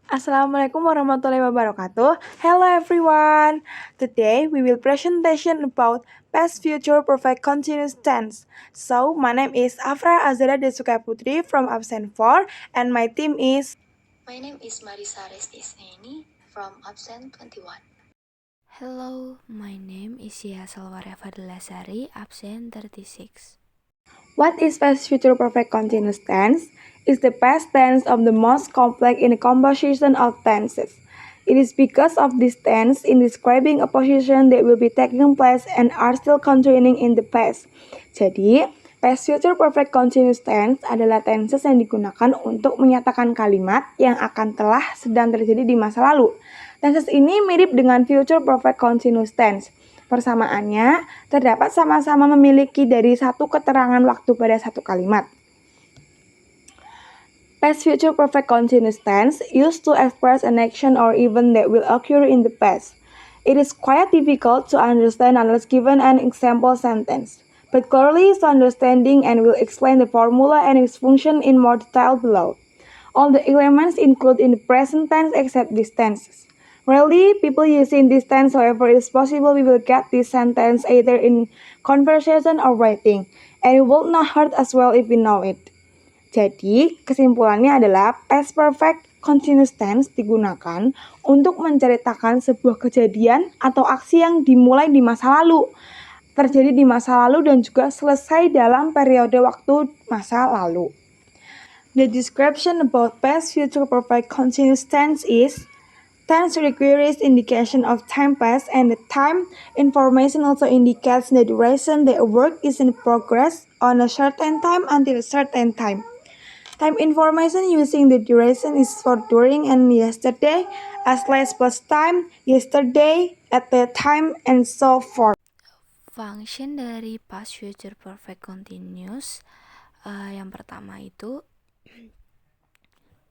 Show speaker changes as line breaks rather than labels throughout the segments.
Assalamualaikum warahmatullahi wabarakatuh. Hello everyone. Today we will presentation about past future perfect continuous tense. So my name is Afra Azara Desuka Putri from absent 4 and my team is.
My name is Marisa Restisneni from absent 21.
Hello, my name is Sia Salwaria Fadilasari, absent 36.
What is past future perfect continuous tense? Is the past tense of the most complex in the composition of tenses. It is because of this tense in describing a position that will be taking place and are still continuing in the past. Jadi, past future perfect continuous tense adalah tenses yang digunakan untuk menyatakan kalimat yang akan telah sedang terjadi di masa lalu. Tenses ini mirip dengan future perfect continuous tense. Persamaannya terdapat sama-sama memiliki dari satu keterangan waktu pada satu kalimat. Past future perfect continuous tense used to express an action or event that will occur in the past. It is quite difficult to understand unless given an example sentence, but clearly is understanding and will explain the formula and its function in more detail below. All the elements included in the present tense except these tenses. Rarely, people using this tense, however, it is possible we will get this sentence either in conversation or writing, and it will not hurt as well if we know it. Jadi, kesimpulannya adalah past perfect continuous tense digunakan untuk menceritakan sebuah kejadian atau aksi yang dimulai di masa lalu, terjadi di masa lalu dan juga selesai dalam periode waktu masa lalu. The description about past future perfect continuous tense is tense requires indication of time past, and the time information also indicates the duration the work is in progress on a certain time until a certain time. Time information using the duration is for during and yesterday, as last plus time, yesterday, at the time, and so forth.
Function dari past future perfect continuous yang pertama itu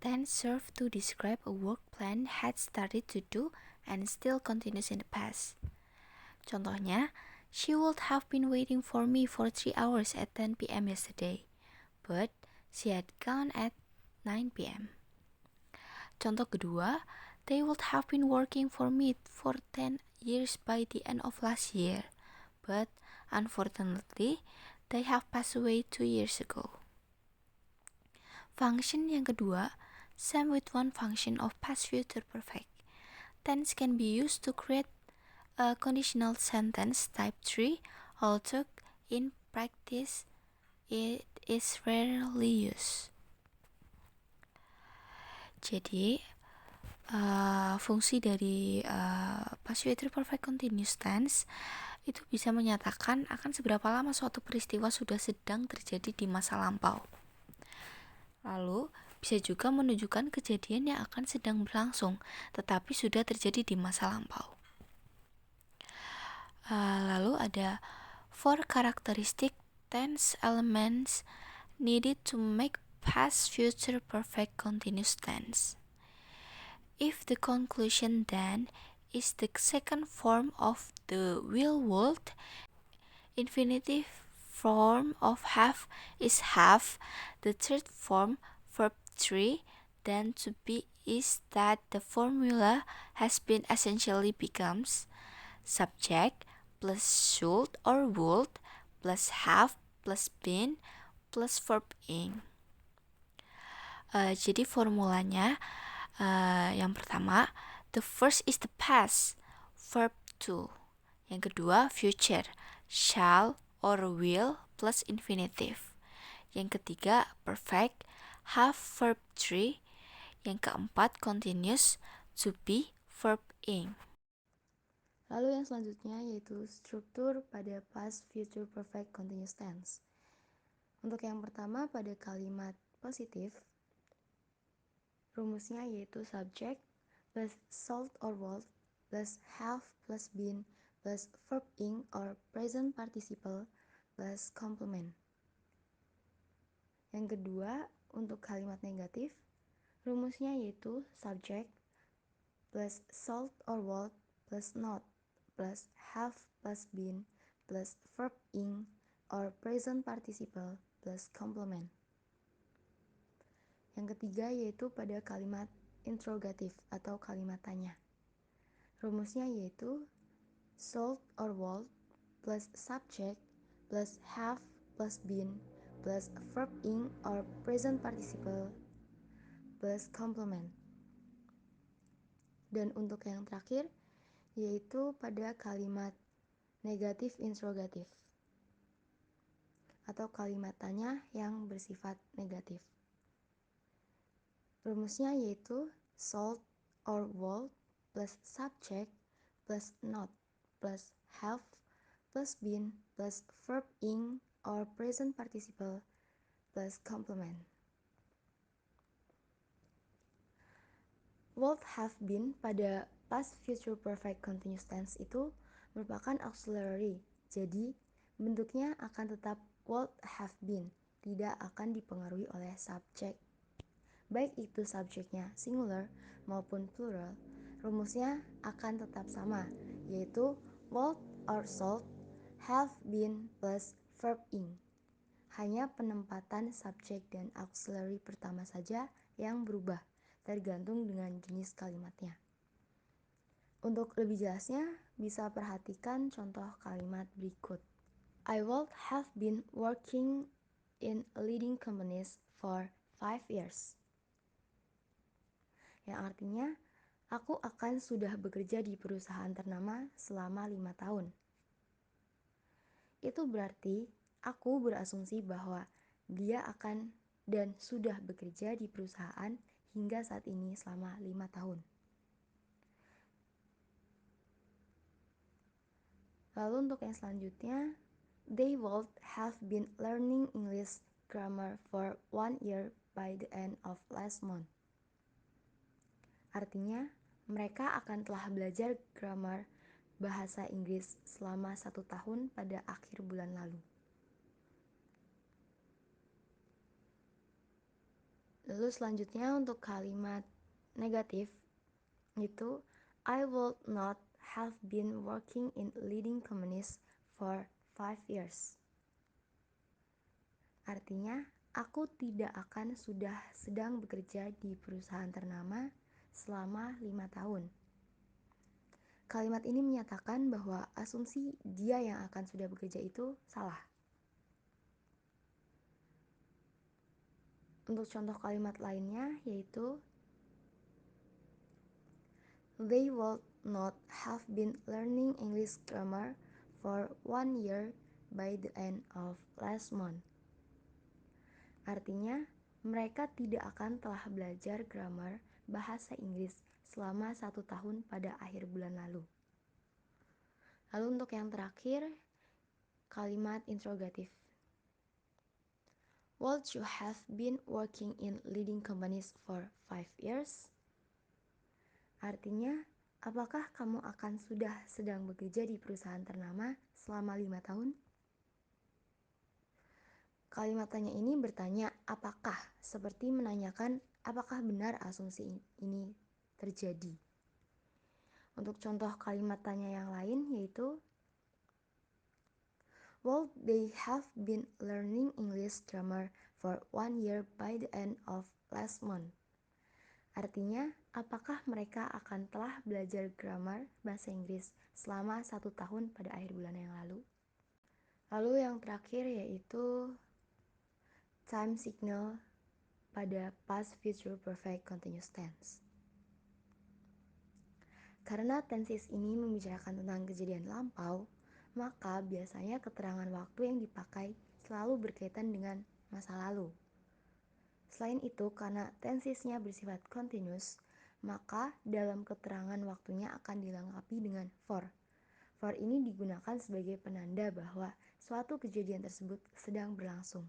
tense serve to describe a work plan had started to do and still continues in the past. Contohnya, she would have been waiting for me for 3 hours at 10 p.m. yesterday, but she had gone at 9 p.m. Contoh kedua, they would have been working for me for 10 years by the end of last year, but unfortunately, they have passed away 2 years ago. Function yang kedua, same with one function of past future perfect. Tense can be used to create a conditional sentence type 3, although in practice it is rarely used. Jadi, fungsi dari past future perfect continuous tense itu bisa menyatakan akan seberapa lama suatu peristiwa sudah sedang terjadi di masa lampau. Lalu, bisa juga menunjukkan kejadian yang akan sedang berlangsung, tetapi sudah terjadi di masa lampau. Lalu ada 4 characteristic tense elements needed to make past future perfect continuous tense. If the conclusion then is the second form of the will would, infinitive form of have is have, the third form verb 3, then to be is that the formula has been essentially becomes subject plus should or would plus have plus been plus verb ing. Jadi formulanya yang pertama, the first is the past, verb to. Yang kedua, future, shall or will plus infinitive. Yang ketiga, perfect, have verb 3. Yang keempat, continuous, to be, verb ing.
Lalu yang selanjutnya yaitu struktur pada past future perfect continuous tense. Untuk yang pertama pada kalimat positif, rumusnya yaitu subject plus sold or would plus have plus been plus verb ing or present participle plus complement. Yang kedua, untuk kalimat negatif, rumusnya yaitu subject plus sold or would plus not plus have plus been plus verb ing or present participle plus complement. Yang ketiga yaitu pada kalimat interrogative atau kalimat tanya. Rumusnya yaitu sold or would plus subject plus have plus been plus verb ing or present participle plus complement. Dan untuk yang terakhir yaitu pada kalimat negatif interrogatif atau kalimat tanya yang bersifat negatif. Rumusnya yaitu sold or would plus subject plus not plus have plus been plus verb ing or present participle plus complement. Would have been pada past future perfect continuous tense itu merupakan auxiliary, jadi bentuknya akan tetap would have been, tidak akan dipengaruhi oleh subjek. Baik itu subjeknya singular maupun plural, rumusnya akan tetap sama, yaitu would or sold have been plus verb ing. Hanya penempatan subjek dan auxiliary pertama saja yang berubah, tergantung dengan jenis kalimatnya. Untuk lebih jelasnya, bisa perhatikan contoh kalimat berikut. I would have been working in leading companies for 5 years. Yang artinya, aku akan sudah bekerja di perusahaan ternama selama 5 tahun. Itu berarti aku berasumsi bahwa dia akan dan sudah bekerja di perusahaan hingga saat ini selama 5 tahun. Lalu untuk yang selanjutnya, they would have been learning English grammar for 1 year by the end of last month. Artinya, mereka akan telah belajar grammar bahasa Inggris selama 1 tahun pada akhir bulan lalu. Lalu selanjutnya untuk kalimat negatif, itu I would not have been working in leading companies for 5 years. Artinya, aku tidak akan sudah sedang bekerja di perusahaan ternama selama 5 tahun. Kalimat ini menyatakan bahwa asumsi dia yang akan sudah bekerja itu salah. Untuk contoh kalimat lainnya yaitu they would not have been learning English grammar for 1 year by the end of last month. Artinya, mereka tidak akan telah belajar grammar bahasa Inggris selama 1 tahun pada akhir bulan lalu. Lalu untuk yang terakhir, kalimat interrogatif. Would you have been working in leading companies for 5 years? Artinya, apakah kamu akan sudah sedang bekerja di perusahaan ternama selama 5 tahun? Kalimat tanya ini bertanya apakah, seperti menanyakan apakah benar asumsi ini terjadi. Untuk contoh kalimat tanya yang lain yaitu would they have been learning English grammar for 1 year by the end of last month? Artinya, apakah mereka akan telah belajar grammar bahasa Inggris selama 1 tahun pada akhir bulan yang lalu? Lalu yang terakhir yaitu time signal pada past future perfect continuous tense. Karena tenses ini membicarakan tentang kejadian lampau, maka biasanya keterangan waktu yang dipakai selalu berkaitan dengan masa lalu. Selain itu, karena tensesnya bersifat continuous, maka dalam keterangan waktunya akan dilengkapi dengan for. For ini digunakan sebagai penanda bahwa suatu kejadian tersebut sedang berlangsung.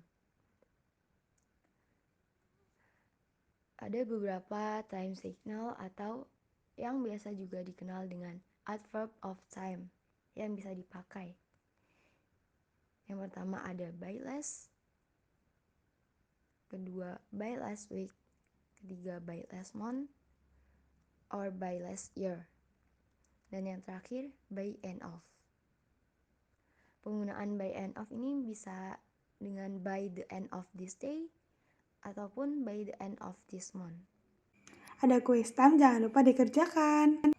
Ada beberapa time signal atau yang biasa juga dikenal dengan adverb of time yang bisa dipakai. Yang pertama ada by last, kedua by last week, ketiga by last month, or by last year, dan yang terakhir by end of. Penggunaan by end of ini bisa dengan by the end of this day ataupun by the end of this month.
Ada quiz time, jangan lupa dikerjakan.